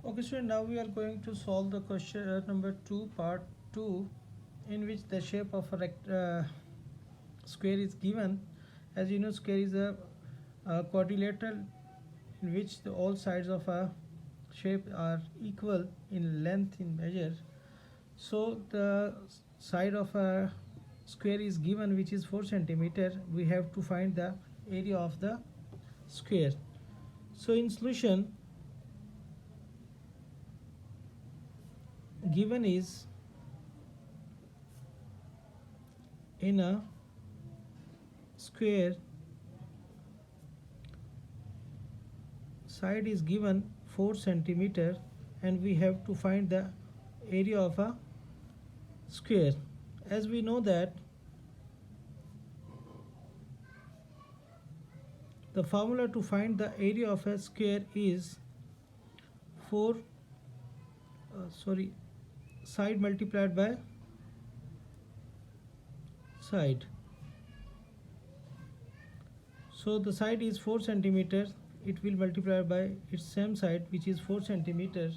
Okay, so now we are going to solve the question number 2, part 2, in which the shape of a square is given. As you know, square is a quadrilateral in which all sides of a shape are equal in length in measure. So the side of a square is given, which is 4 centimeter. We have to find the area of the square. So in solution, given is in a square, side is given 4 centimeter, and we have to find the area of a square. As we know that the formula to find the area of a square is 4 side multiplied by side. So the side is 4 centimeter, it will multiply by its same side, which is 4 centimeter.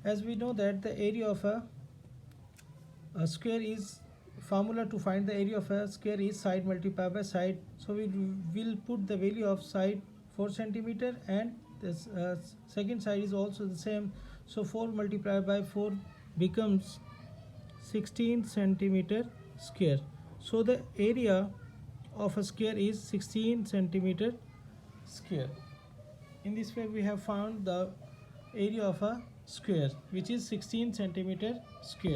As we know that the area of a square is, formula to find the area of a square is side multiplied by side. So we will put the value of side 4 centimeter, and this second side is also the same. So 4 multiplied by 4 becomes 16 centimeter square. So the area of a square is 16 centimeter square. In this way we have found the area of a square, which is 16 centimeter square.